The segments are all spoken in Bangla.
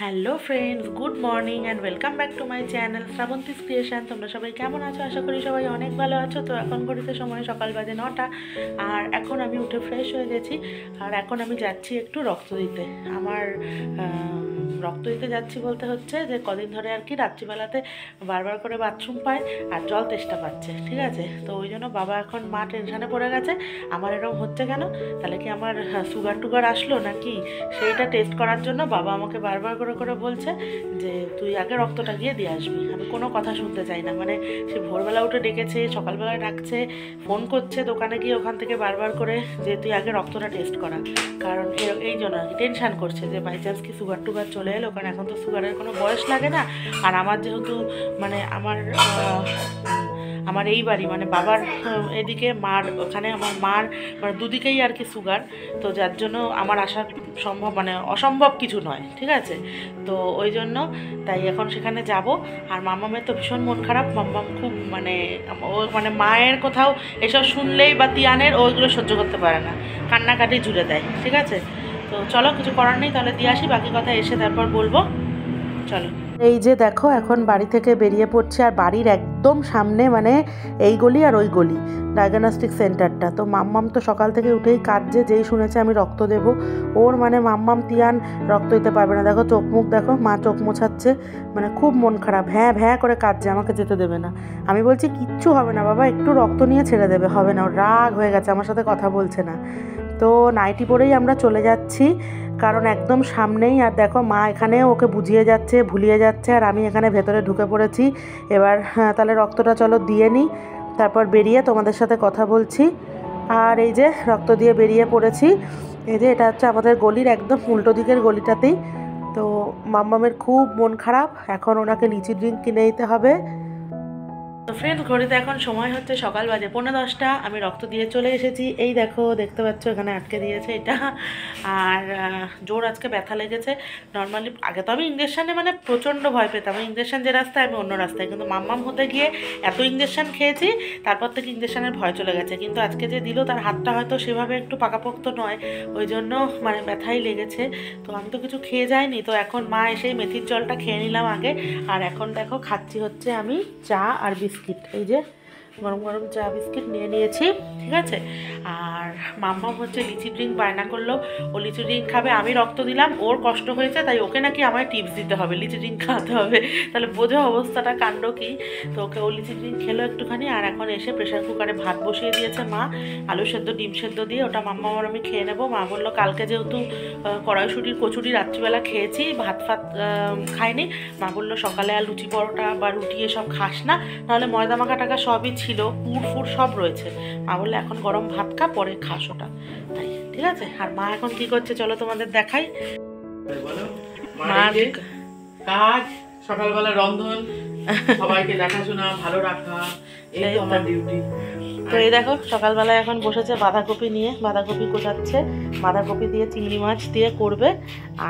Hello friends, good morning and welcome back to my channel Shrabanti's creation. তোমরা সবাই কেমন আছো? আশা করি সবাই অনেক ভালো আছো। তো এখন ঘড়িতে সময় সকাল বাজে 9টা, আর এখন আমি উঠে ফ্রেশ হয়ে গেছি। আর এখন আমি যাচ্ছি একটু রক্ত দিতে। আমার রক্ত দিতে যাচ্ছি বলতে হচ্ছে যে কদিন ধরে আর কি রাত্রিবেলাতে বারবার করে বাথরুম পায় আর জল তেষ্টা পাচ্ছে, ঠিক আছে? তো ওই জন্য বাবা এখন মা টেনশানে পড়ে গেছে, আমার এরকম হচ্ছে কেন, তাহলে কি আমার সুগার টুগার আসলো নাকি, সেইটা টেস্ট করার জন্য বাবা আমাকে বারবার করে করে বলছে যে তুই আগে রক্তটা গিয়ে দিয়ে আসবি। আমি কোনো কথা শুনতে চাই না, মানে সে ভোরবেলা উঠে ডেকেছে, সকালবেলা ডাকছে, ফোন করছে দোকানে গিয়ে ওখান থেকে বারবার করে যে তুই আগে রক্তটা টেস্ট করা। কারণ এই জন্য আর কি টেনশান করছে যে বাই চান্স কি সুগার টুগার চলে এলো, কারণ এখন তো সুগারের কোনো বয়স লাগে না। আর আমার যেহেতু মানে আমার এই বাড়ি মানে বাবার এদিকে, মার ওখানে, আমার মার মানে দুদিকেই আর কি সুগার, তো যার জন্য আমার আসা সম্ভব মানে অসম্ভব কিছু নয়, ঠিক আছে? তো ওই জন্য তাই এখন সেখানে যাব। আর মাম্মামের তো ভীষণ মন খারাপ, মাম্মাম খুব মানে ও মানে মায়ের কোথাও এসব শুনলেই বা তিয়ানের ওইগুলো সহ্য করতে পারে না, কান্নাকাটি জুড়ে দেয়, ঠিক আছে? তো চলো, কিছু করার নেই, তাহলে দিয়ে আসি, বাকি কথা এসে তারপর বলবো। চলো। এই যে দেখো এখন বাড়ি থেকে বেরিয়ে পড়ছে, আর বাড়ির একদম সামনে মানে এই গলি আর ওই গলি ডায়াগনস্টিক সেন্টারটা। তো মাম্মাম তো সকাল থেকে উঠেই কাঁদছে, যেই শুনেছে আমি রক্ত দেব। ওর মানে মাম্মাম তিয়ান রক্ত দিতে পারবে না, দেখো চোখ মুখ দেখো, মা চোখ মোছাচ্ছে, মানে খুব মন খারাপ, ভ্যাঁ ভ্যাঁ করে কাঁদছে, আমাকে যেতে দেবে না। আমি বলছি কিচ্ছু হবে না বাবা, একটু রক্ত নিয়ে ছেড়ে দেবে, হবে না। ওর রাগ হয়ে গেছে, আমার সাথে কথা বলছে না। তো নাইটি পরেই আমরা চলে যাচ্ছি, কারণ একদম সামনেই। আর দেখো মা এখানে ওকে বুঝিয়ে যাচ্ছে, ভুলিয়ে যাচ্ছে, আর আমি এখানে ভেতরে ঢুকে পড়েছি। এবার তাহলে রক্তটা চলো দিয়ে নিই, তারপর বেরিয়ে তোমাদের সাথে কথা বলছি। আর এই যে রক্ত দিয়ে বেরিয়ে পড়েছি। এই যে এটা হচ্ছে আমাদের গলির একদম উল্টো দিকের গলিটাতেই। তো মাম্মামের খুব মন খারাপ, এখন ওনাকে লিচি ড্রিঙ্ক কিনে দিতে হবে। তো ফ্রেন্ডস, ঘড়িতে এখন সময় হচ্ছে সকাল বাজে 9:45, আমি রক্ত দিয়ে চলে এসেছি। এই দেখো, দেখতে পাচ্ছ এখানে আটকে দিয়েছে এটা। আর জোর আজকে ব্যথা লেগেছে। নর্মালি আগে তো আমি ইঞ্জেকশানে মানে প্রচণ্ড ভয় পেতাম, ইঞ্জেকশান যে রাস্তায় আমি অন্য রাস্তায়, কিন্তু মাম্মাম হতে গিয়ে এত ইঞ্জেকশান খেয়েছি, তারপর থেকে ইঞ্জেকশানের ভয় চলে গেছে। কিন্তু আজকে যে দিল তার হাতটা হয়তো সেভাবে একটু পাকাপোক্ত নয়, ওই জন্য মানে ব্যথাই লেগেছে। তো আমি তো কিছু খেয়ে যাইনি, তো এখন মা এসেই মেথির জলটা খেয়ে নিলাম আগে। আর এখন দেখো খাচ্ছি হচ্ছে আমি চা আর বিস্কিট। এই যে গরম গরম চা বিস্কিট নিয়ে নিয়েছি, ঠিক আছে? আর মাম্মাম হচ্ছে লিচি ড্রিঙ্ক বায়না করলো, ও লিচি ড্রিঙ্ক খাবে। আমি রক্ত দিলাম, ওর কষ্ট হয়েছে, তাই ওকে নাকি আমায় টিপস দিতে হবে, লিচি ড্রিঙ্ক খাওয়াতে হবে। তাহলে বোঝো অবস্থাটা, কাণ্ড কি। তো ওকে ও লিচি ড্রিঙ্ক খেলো একটুখানি। আর এখন এসে প্রেশার কুকারে ভাত বসিয়ে দিয়েছে মা, আলু সেদ্ধ ডিম সেদ্ধ দিয়ে, ওটা মাম্মাম আর আমি খেয়ে নেবো। মা বললো কালকে যেহেতু কড়াইশুটির কচুরি রাত্রিবেলা খেয়েছি, ভাত ফাত খাইনি, মা বললো সকালে আর লুচি পরোটা বা রুটি এসব খাস না, নাহলে ময়দা মাখা টাকা সবই ছিল, পুর ফুর সব রয়েছে। মা বললো এখন গরম ভাত খা, পরে খাস ওটা, তাই ঠিক আছে? আর মা এখন কি করছে চলো তোমাদের দেখাই। মার কাজ সকালবেলা রন্ধন, সবাইকে দেখাশোনা, ভালো রাখা, এই তো আমার ডিউটি। তো এই দেখো সকালবেলায় এখন বসেছে বাঁধাকপি নিয়ে, বাঁধাকপি কোচাচ্ছে, বাঁধাকপি দিয়ে চিংড়ি মাছ দিয়ে করবে।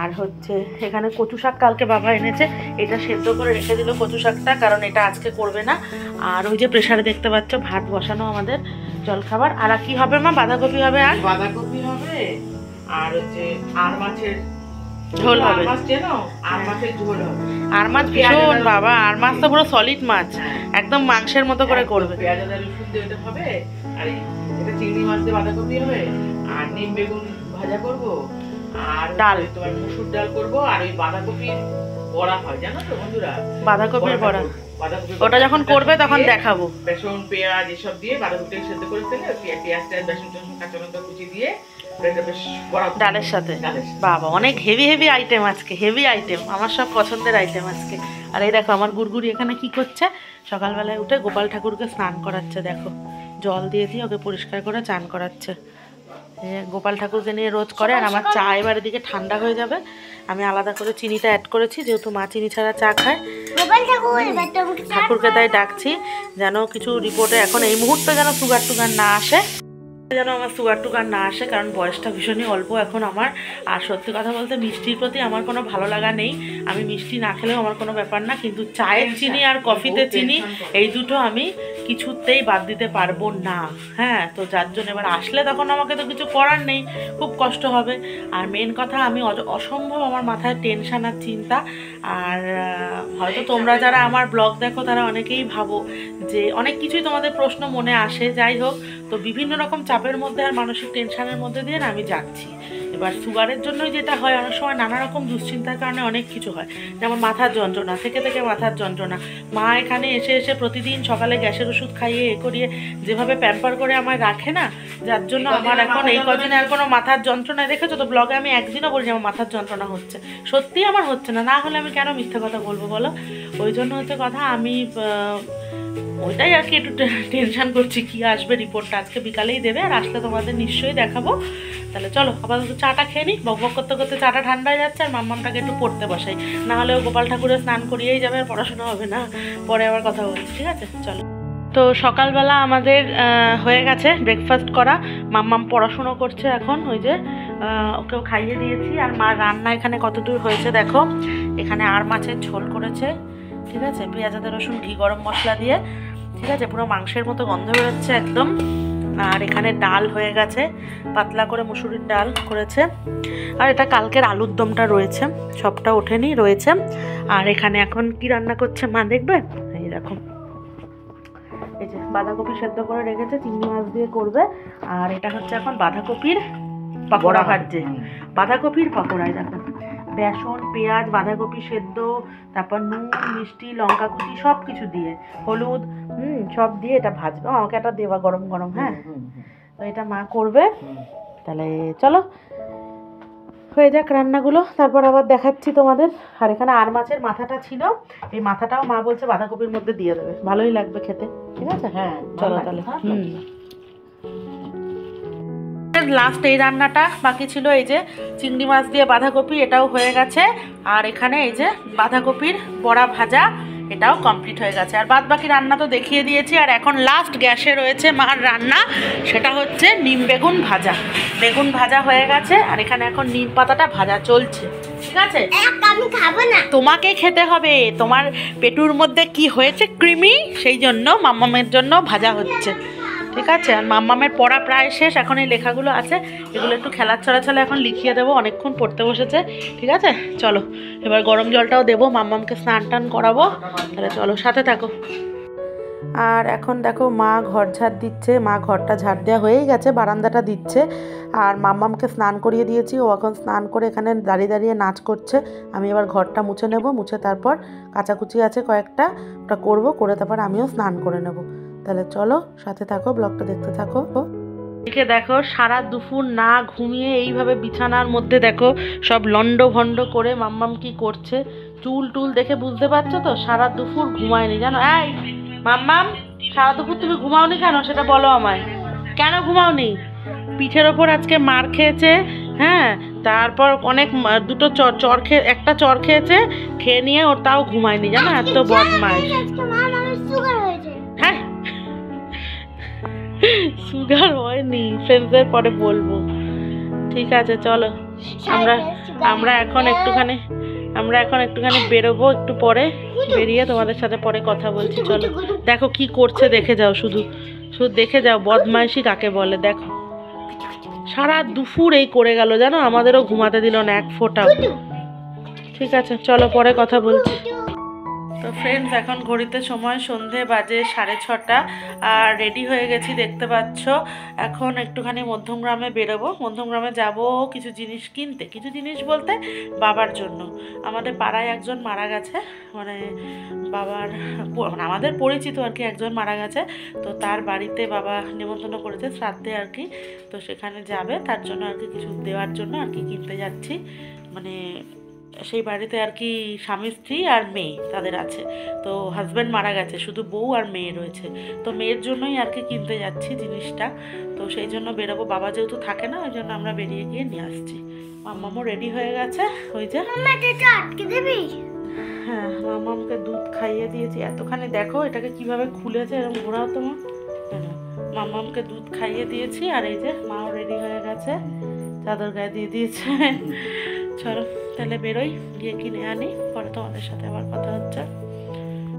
আর হচ্ছে এখানে কচু শাক কালকে বাবা এনেছে, এটা সেদ্ধ করে রেখে দিল কচু শাকটা, কারণ এটা আজকে করবে না। আর ওই যে প্রেসারে দেখতে পাচ্ছ ভাত বসানো আমাদের জলখাবার। আর কি হবে মা? বাঁধাকপি হবে, আর বাঁধাকপি হবে, আর হচ্ছে আর মাছের ঝোল হবে। আর মাছের ঝোল হবে। আর মাছ ভীষণ বাবা, আর মাছ তো পুরো সলিড মাছ, একদম মাংসের মতো করে করবে। পেঁয়াজ আদা রসুন দিয়ে এটা হবে, আর এটা চিংড়ি মাছ দিয়ে বাঁধাকপি হবে, আর নিম বেগুন ভাজা করব, আর ডাল, তোমার মুসুর ডাল করব, আর ওই বাঁধাকপির বড়া হয়, জানো তো বন্ধুরা? বাঁধাকপির বড়া ওটা যখন করবে তখন দেখাবো। বেসন পেঁয়াজ এসব দিয়ে বাঁধাকপিটা সেদ্ধ করে ফেলে, পেঁয়াজটা বেসন টেসন কাঁচা লঙ্কা কুচি দিয়ে ডালের সাথে। বাবা অনেক হেভি হেভি আইটেম আজকে, হেভি আইটেম, আমার সব পছন্দের আইটেম আজকে। আর এই দেখো আমার গুড়গুড়ি এখানে কি করছে, সকালবেলায় উঠে গোপাল ঠাকুরকে স্নান করাচ্ছে, দেখো জল দিয়ে দিয়ে ওকে পরিষ্কার করে চান করাচ্ছে। গোপাল ঠাকুরকে নিয়ে রোজ করে। আর আমার চা এবার এদিকে ঠান্ডা হয়ে যাবে, আমি আলাদা করে চিনিটা অ্যাড করেছি, যেহেতু মা চিনি ছাড়া চা খায়। ঠাকুরকে তাই ডাকছি যেন কিছু রিপোর্টে এখন এই মুহূর্তে যেন সুগার টুগার না আসে। যেন আমার সুগার টুগার না আসে, কারণ বয়সটা ভীষণই অল্প এখন আমার। আর সত্যি কথা বলতে মিষ্টির প্রতি আমার কোনো ভালো লাগা নেই, আমি মিষ্টি না খেলেও আমার কোনো ব্যাপার না, কিন্তু চায়ের চিনি আর কফিতে চিনি এই দুটো আমি কিছুতেই বাদ দিতে পারবো না। হ্যাঁ, তো যার জন্য এবার আসলে তখন আমাকে তো কিছু করার নেই, খুব কষ্ট হবে। আর মেন কথা আমি অসম্ভব আমার মাথায় টেনশন আর চিন্তা। আর হয়তো তোমরা যারা আমার ব্লগ দেখো তারা অনেকেই ভাবো যে অনেক কিছুই তোমাদের প্রশ্ন মনে আসে, যাই হোক, তো বিভিন্ন রকম চাপের মধ্যে আর মানসিক টেনশনের মধ্যে দিয়ে না আমি যাচ্ছি। এবার সুগারের জন্যই যেটা হয়, অনেক সময় নানা রকম দুশ্চিন্তার কারণে অনেক কিছু হয়, যেমন মাথার যন্ত্রণা, থেকে থেকে মাথার যন্ত্রণা। মা এখানে এসে এসে প্রতিদিন সকালে গ্যাসের ওষুধ খাইয়ে করিয়ে যেভাবে প্যাম্পার করে আমায় রাখে না, যার জন্য আমার এখন এই কদিনে আর কোনো মাথার যন্ত্রণা, দেখেছো তো ব্লগে আমি একদিনও বলছি আমার মাথার যন্ত্রণা হচ্ছে, সত্যিই আমার হচ্ছে না, না হলে আমি কেন মিথ্যে কথা বলবো বলো। ওই জন্য হচ্ছে কথা, আমি ওইটাই আর কি একটু টেনশন করছি কি আসবে রিপোর্টটা, আজকে বিকালেই দেবে, আর আসলে তোমাদের নিশ্চয়ই দেখাবো। তাহলে চলো আপাতত চাটা খেয়ে নিই, বক বক করতে করতে চাটা ঠান্ডা হয়ে যাচ্ছে, আর মাম্মামটাকে একটু পড়তে বসাই, না হলে ও গোপাল ঠাকুরের স্নান করিয়েই যাবে আর পড়াশোনা হবে না, পরে আবার কথা বলছি, ঠিক আছে চলো। তো সকালবেলা আমাদের হয়ে গেছে ব্রেকফাস্ট করা, মাম্মাম পড়াশুনো করছে এখন, ওই যে ওকেও খাইয়ে দিয়েছি। আর মা রান্না এখানে কতদূর হয়েছে দেখো, এখানে আর মাছের ঝোল করেছে, ঠিক আছে, পেঁয়াজ আদা রসুন ঘি গরম মশলা দিয়ে, ঠিক আছে, পুরো মাংসের মতো গন্ধ বেরোচ্ছে একদম। আর এখানে ডাল হয়ে গেছে, পাতলা করে মুসুরির ডাল করেছে, আর এটা কালকের আলুর দমটা রয়েছে, সবটা ওঠেনি রয়েছে। আর এখানে এখন কি রান্না করছে মা দেখবে, এই দেখো, এই যে বাঁধাকপি সেদ্ধ করে রেখেছে, চিংড়ি মাছ দিয়ে করবে। আর এটা হচ্ছে এখন বাঁধাকপির পকোড়া ভাজছে, বাঁধাকপির পকোড়ায় দেখো বেসন, পেঁয়াজ, বাঁধাকপি সেদ্ধ, তারপর নুন, মিষ্টি, লঙ্কা কুচি সব কিছু দিয়ে, হলুদ সব দিয়ে এটা ভাজবে। আমাকে এটা দেবা গরম গরম, হ্যাঁ, তো এটা মা করবে। তাহলে চলো হয়ে যাক রান্নাগুলো, তারপর আবার দেখাচ্ছি তোমাদের। আর এখানে আর মাছের মাথাটা ছিল, এই মাথাটাও মা বলছে বাঁধাকপির মধ্যে দিয়ে দেবে, ভালোই লাগবে খেতে, ঠিক আছে, হ্যাঁ চলো তাহলে। লাস্ট এই রান্নাটা বাকি ছিল, এই যে চিংড়ি মাছ দিয়ে বাঁধাকপি, এটাও হয়ে গেছে। আর এখানে এই যে বাঁধাকপির বড়া ভাজা, এটাও কমপ্লিট হয়ে গেছে। আর বাদ বাকি রান্না তো দেখিয়ে দিয়েছি। আর এখন লাস্ট গ্যাসে রয়েছে মার রান্না, সেটা হচ্ছে নিম বেগুন ভাজা। বেগুন ভাজা হয়ে গেছে, আর এখানে এখন নিম পাতাটা ভাজা চলছে, ঠিক আছে। আমি খাবো না, তোমাকে খেতে হবে, তোমার পেটুর মধ্যে কি হয়েছে কৃমি, সেই জন্য মাম্মামের জন্য ভাজা হচ্ছে, ঠিক আছে। আর মাম্মামের পড়া প্রায় শেষ, এখন এই লেখাগুলো আছে, এগুলো একটু খেলার ছড়াছলে এখন লিখিয়ে দেবো, অনেকক্ষণ পড়তে বসেছে, ঠিক আছে। চলো এবার গরম জলটাও দেবো, মাম্মামকে স্নান টান করাবো, তাহলে চলো সাথে থাকো। আর এখন দেখো মা ঘর ঝাড় দিচ্ছে, মা ঘরটা ঝাড় দেওয়া হয়েই গেছে, বারান্দাটা দিচ্ছে। আর মাম্মামকে স্নান করিয়ে দিয়েছি, ও এখন স্নান করে এখানে দাঁড়িয়ে দাঁড়িয়ে নাচ করছে। আমি এবার ঘরটা মুছে নেব, মুছে তারপর কাচাকুচি আছে কয়েকটা, ওটা করবো, করে তারপর আমিও স্নান করে নেব। তাহলে চলো সাথে থাকো, ব্লগটা দেখতে থাকো। এদিকে দেখো সারা দুপুর না ঘুমিয়ে এইভাবে বিছানার মধ্যে দেখো সব লন্ড ভন্ড করে মাম্মাম কি করছে, চুল টুল দেখে বুঝতে পারছো তো, সারা দুপুর ঘুমায়নি জানো। এই মাম্মাম, সারা দুপুর তুমি ঘুমাওনি কেন সেটা বলো আমায়, কেন ঘুমাওনি? পিঠের ওপর আজকে মার খেয়েছে, হ্যাঁ, তারপর অনেক দুটো চর খেয়ে, একটা চর খেয়েছে, খেয়ে নিয়ে ওর তাও ঘুমায়নি জানো, এত বদমাইশ। হ্যাঁ সুগার হয়নি, ফ্রেন্ডসদের পরে বলবো, ঠিক আছে চলো। আমরা এখন একটুখানি বেরোবো, একটু পরে বেরিয়ে তোমাদের সাথে পরে কথা বলছি। চলো দেখো কি করছে, দেখে যাও, শুধু দেখে যাও বদমাইশি কাকে বলে। দেখো সারা দুপুর এই করে গেল জানো, আমাদেরও ঘুমাতে দিল না এক ফোঁটাও। ঠিক আছে চলো পরে কথা বলছি। তো ফ্রেন্ডস এখন ঘড়িতে সময় সন্ধে বাজে 6:30, আর রেডি হয়ে গেছি দেখতে পাচ্ছ। এখন একটুখানি মধ্যমগ্রামে বেরোবো, মধ্যমগ্রামে যাব কিছু জিনিস কিনতে, কিছু জিনিস বলতে বাবার জন্য। আমাদের পাড়ায় একজন মারা গেছে, মানে বাবার মানে আমাদের পরিচিত আর কি, একজন মারা গেছে, তো তার বাড়িতে বাবা নেমন্তন্ন করেছে শ্রাদ্ধে আর কি, তো সেখানে যাবে, তার জন্য আর কি কিছু দেওয়ার জন্য আর কি কিনতে যাচ্ছি। মানে সেই বাড়িতে আর কি স্বামী স্ত্রী আর মেয়ে তাদের আছে, তো হাজব্যান্ড মারা গেছে, শুধু বউ আর মেয়ে রয়েছে, তো মেয়ের জন্যই আর কি কিনতে যাচ্ছি জিনিসটা। তো সেই জন্য বেরোবো, বাবা যেহেতু থাকে না, ওই জন্য আমরা বেরিয়ে গিয়ে নিয়ে আসছি। মাম্মামও রেডি হয়ে গেছে, ওই যে হ্যাঁ মাম্মামকে দুধ খাইয়ে দিয়েছি। এতখানি দেখো এটাকে কিভাবে খুলেছে, এরকম ঘোরাও তোমার, মাম্মামকে দুধ খাইয়ে দিয়েছি, আর এই যে মাও রেডি হয়ে গেছে, চাদর গায়ে দিয়ে দিয়েছে। চলো তাহলে বেরোই, গিয়ে কিনে আনি, পরে তোমাদের সাথে আবার কথা হচ্ছে।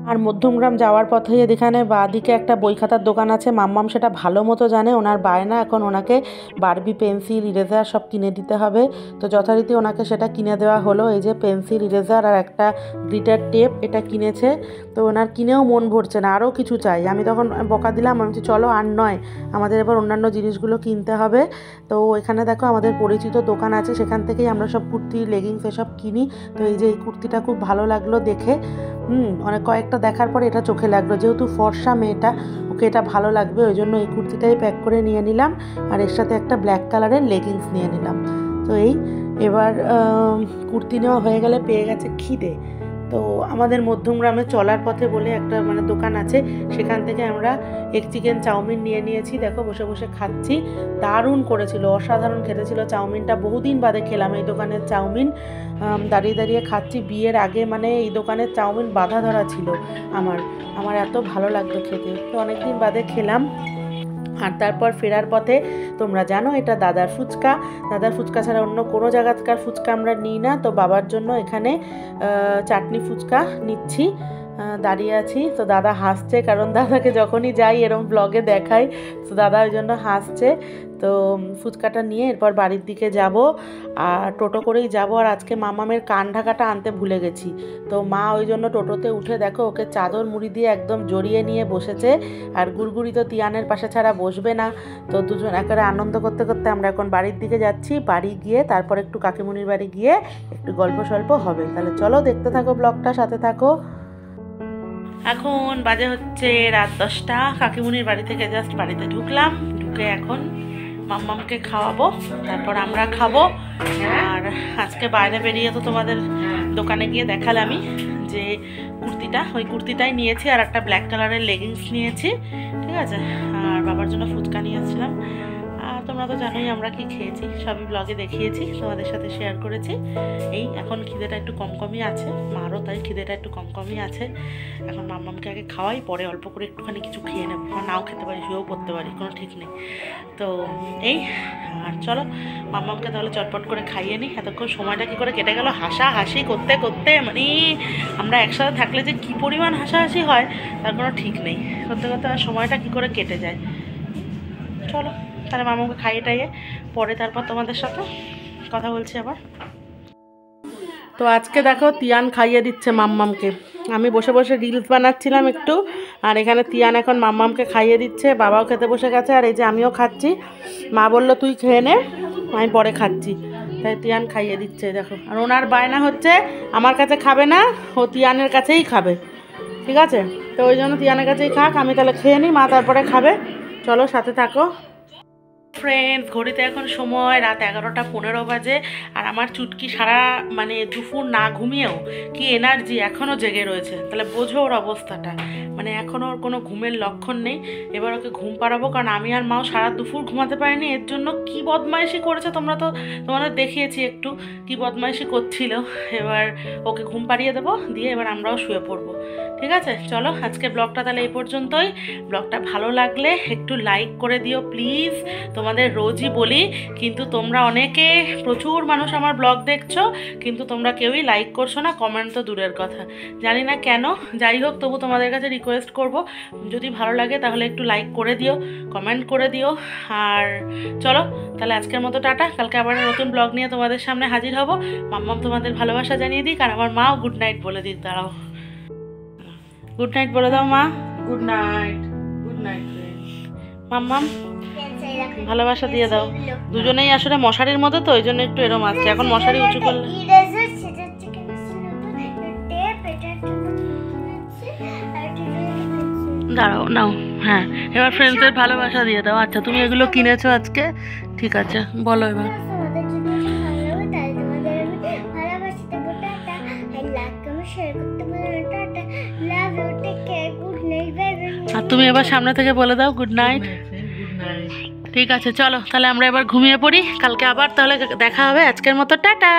আর মধ্যমগ্রাম যাওয়ার পথে এখানে বাঁদিকে একটা বই খাতার দোকান আছে, মাম্মাম সেটা ভালো মতো জানে। ওনার বায়না এখন ওনাকে বারবি পেন্সিল ইরেজার সব কিনে দিতে হবে, তো যথারীতি ওনাকে সেটা কিনে দেওয়া হলো। এই যে পেন্সিল ইরেজার আর একটা গ্লিটার টেপ এটা কিনেছে, তো ওনার কিনেও মন ভরছে না, আরও কিছু চাই। আমি তখন বকা দিলাম, আমি বলছি চলো আর নয়, আমাদের এবার অন্যান্য জিনিসগুলো কিনতে হবে। তো এখানে দেখো আমাদের পরিচিত দোকান আছে, সেখান থেকেই আমরা সব কুর্তি লেগিংস এসব কিনি। তো এই যে এই কুর্তিটা খুব ভালো লাগলো দেখে, অনেক কয়েকটা দেখার পরে এটা চোখে লাগলো, যেহেতু ফর্সা মেয়েটা, ওকে এটা ভালো লাগবে, ওই জন্য এই কুর্তিটাই প্যাক করে নিয়ে নিলাম। আর এর সাথে একটা ব্ল্যাক কালারের লেগিংস নিয়ে নিলাম। তো এই এবার কুর্তি নেওয়া হয়ে গেলে পেয়ে গেছে খিদে। তো আমাদের মধ্যমগ্রামে চলার পথে বলে একটা মানে দোকান আছে, সেখান থেকে আমরা এক চিকেন চাউমিন নিয়ে নিয়েছি। দেখো বসে বসে খাচ্ছি, দারুণ করেছিল, অসাধারণ খেতে ছিল চাউমিনটা। বহুদিন বাদে খেলাম এই দোকানের চাউমিন, দাঁড়িয়ে দাঁড়িয়ে খাচ্ছি। বিয়ের আগে মানে এই দোকানের চাউমিন বাধা ধরা ছিল আমার এত ভালো লাগতো খেতে, তো অনেকদিন বাদে খেলাম। আর তারপর ফেরার পথে তোমরা জানো এটা দাদার ফুচকা ছাড়া অন্য কোনো জায়গাকার ফুচকা আমরা নিই না, তো বাবার জন্য এখানে চাটনি ফুচকা নিচ্ছি। দাঁড়িয়ে আছি, তো দাদা হাসছে, কারণ দাদাকে যখনই যাই এরকম ব্লগে দেখাই, তো দাদা ওই জন্য হাসছে। তো ফুচকাটা নিয়ে এরপর বাড়ির দিকে যাব, আর টোটো করেই যাব। আর আজকে মামামের কান ঢাকাটা আনতে ভুলে গেছি, তো মা ওই জন্য টোটোতে উঠে দেখো ওকে চাদর মুড়ি দিয়ে একদম জড়িয়ে নিয়ে বসেছে। আর গুড়গুড়ি তো তিয়ানের পাশে ছাড়া বসবে না, তো দুজন একেবারে আনন্দ করতে করতে আমরা এখন বাড়ির দিকে যাচ্ছি। বাড়ি গিয়ে তারপর একটু কাকিমুনির বাড়ি গিয়ে একটু গল্প সল্প হবে। তাহলে চলো দেখতে থাকো ব্লগটা, সাথে থাকো। এখন বাজে হচ্ছে রাত 10টা, কাকিমুনির বাড়ি থেকে জাস্ট বাড়িতে ঢুকলাম, ঢুকে এখন মাম্মামকে খাওয়াবো, তারপর আমরা খাবো। আর আজকে বাইরে বেরিয়ে তো তোমাদের দোকানে গিয়ে দেখালামই যে ওই কুর্তিটাই নিয়েছি, আর একটা ব্ল্যাক কালারের লেগিংস নিয়েছি, ঠিক আছে। আর বাবার জন্য ফুচকা নিয়ে আসছিলাম। আর তোমরা তো জানোই আমরা কি খেয়েছি, সবই ব্লগে দেখিয়েছি, তোমাদের সাথে শেয়ার করেছি। এই এখন খিদেটা একটু কমই আছে, মারও তাই খিদেটা একটু কমই আছে। এখন মাম্মামকে আগে খাওয়াই, পরে অল্প করে একটুখানি কিছু খেয়ে নেবো, নাও খেতে পারি, শুয়েও পড়তে পারি, কোনো ঠিক নেই। তো এই, আর চলো মাম্মামকে তাহলে চটপট করে খাইয়ে নিই। এতক্ষণ সময়টা কী করে কেটে গেল হাসাহাসি করতে করতে, মানে আমরা একসাথে থাকলে যে কী পরিমাণ হাসাহাসি হয় তার কোনো ঠিক নেই, করতে করতে আর সময়টা কী করে কেটে যায়। চলো তাহলে মামাকে খাইয়ে টাইয়ে পরে তারপর তোমাদের সাথে কথা বলছি আবার। তো আজকে দেখো তিয়ান খাইয়ে দিচ্ছে মাম্মামকে, আমি বসে বসে রিলস বানাচ্ছিলাম একটু, আর এখানে তিয়ান এখন মাম্মামকে খাইয়ে দিচ্ছে, বাবাও খেতে বসে গেছে, আর এই যে আমিও খাচ্ছি। মা বললো তুই খেয়ে নে, আমি পরে খাচ্ছি, তাই তিয়ান খাইয়ে দিচ্ছে দেখো। আর ওনার বায়না হচ্ছে আমার কাছে খাবে না, ও তিয়ানের কাছেই খাবে, ঠিক আছে। তো ওই জন্য তিয়ানের কাছেই খাক, আমি তাহলে খেয়ে নিই, মা তারপরে খাবে। চলো সাথে থাকো। ফ্রেন্ডস, ঘড়িতে এখন সময় রাত 11টা 15 বাজে, আর আমার চুটকি সারা মানে দুপুর না ঘুমিয়েও কি এনার্জি, এখনও জেগে রয়েছে। তাহলে বোঝো ওর অবস্থাটা, মানে এখনও ওর কোনো ঘুমের লক্ষণ নেই। এবার ওকে ঘুম পাড়াবো, কারণ আমি আর মাও সারা দুপুর ঘুমাতে পারিনি। এর জন্য কি বদমাইশি করেছে তোমরা তো তোমাদের দেখিয়েছি একটু, কি বদমাইশি করছিল। এবার ওকে ঘুম পাড়িয়ে দেবো, দিয়ে এবার আমরাও শুয়ে পড়বো, ঠিক আছে। চলো আজকে ব্লগটা তাহলে এই পর্যন্তই। ব্লগটা ভালো লাগলে একটু লাইক করে দিও প্লিজ, তোমাদের রোজই বলি, কিন্তু তোমরা অনেকে প্রচুর মানুষ আমার ব্লগ দেখছো, কিন্তু তোমরা কেউই লাইক করছো না, কমেন্ট তো দূরের কথা, জানি না কেন। যাই হোক, তবু তোমাদের কাছে রিকোয়েস্ট করব, যদি ভালো লাগে তাহলে একটু লাইক করে দিও, কমেন্ট করে দিও। আর চলো তাহলে আজকের মতো টাটা, কালকে আবার নতুন ব্লগ নিয়ে তোমাদের সামনে হাজির হব। মাম্মাম তোমাদের ভালোবাসা জানিয়ে দিই, আর আমার মাও গুড নাইট বলে দিই, দাঁড়াও গুড নাইট বলে দাও মা। গুড নাইট, গুড নাইট মাম্মাম ভালোবাসা দিয়ে দাও। দুজনেই আসলে মশারির মধ্যে, তো ওই জন্য একটু এরম আসছে, এখন মশারি উঁচু করলে দাঁড়াও নাও। হ্যাঁ এবার ফ্রেন্ডসদের ভালোবাসা দিয়ে দাও। আচ্ছা তুমি এগুলো কিনেছো আজকে, ঠিক আছে বলো এবার। আর তুমি এবার সামনে থেকে বলে দাও গুড নাইট। ঠিক আছে চলো তাহলে আমরা এবার ঘুমিয়ে পড়ি, কালকে আবার তাহলে দেখা হবে। আজকের মতো টাটা।